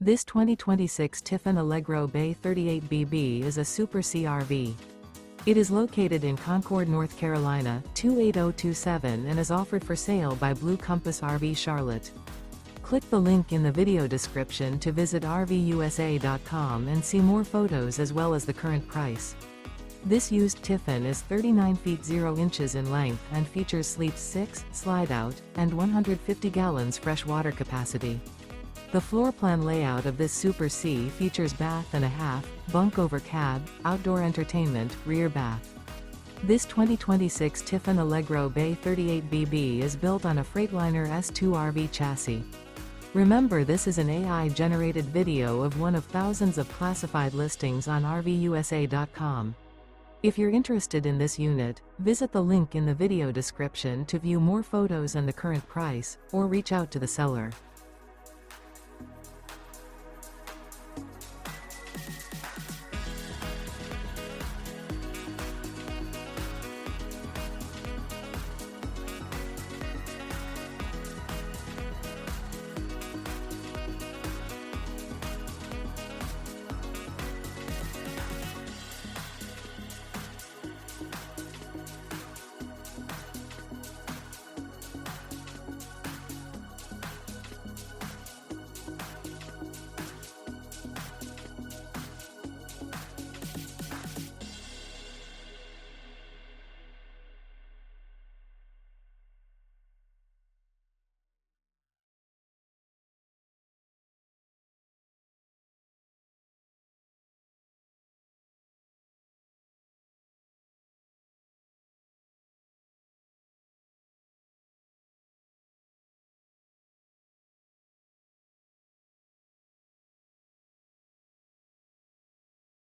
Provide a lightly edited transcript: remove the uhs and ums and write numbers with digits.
This 2026 Tiffin Allegro Bay 38BB is a Super CRV. It is located in Concord, North Carolina, 28027 and is offered for sale by Blue Compass RV Charlotte. Click the link in the video description to visit RVUSA.com and see more photos as well as the current price. This used Tiffin is 39 feet 0 inches in length and features sleeps 6, slide-out, and 150 gallons fresh water capacity. The floor plan layout of this Super C features bath and a half, bunk over cab, outdoor entertainment, rear bath. This 2026 Tiffin Allegro Bay 38BB is built on a Freightliner S2RV chassis. Remember, this is an AI-generated video of one of thousands of classified listings on RVUSA.com. If you're interested in this unit, visit the link in the video description to view more photos and the current price, or reach out to the seller.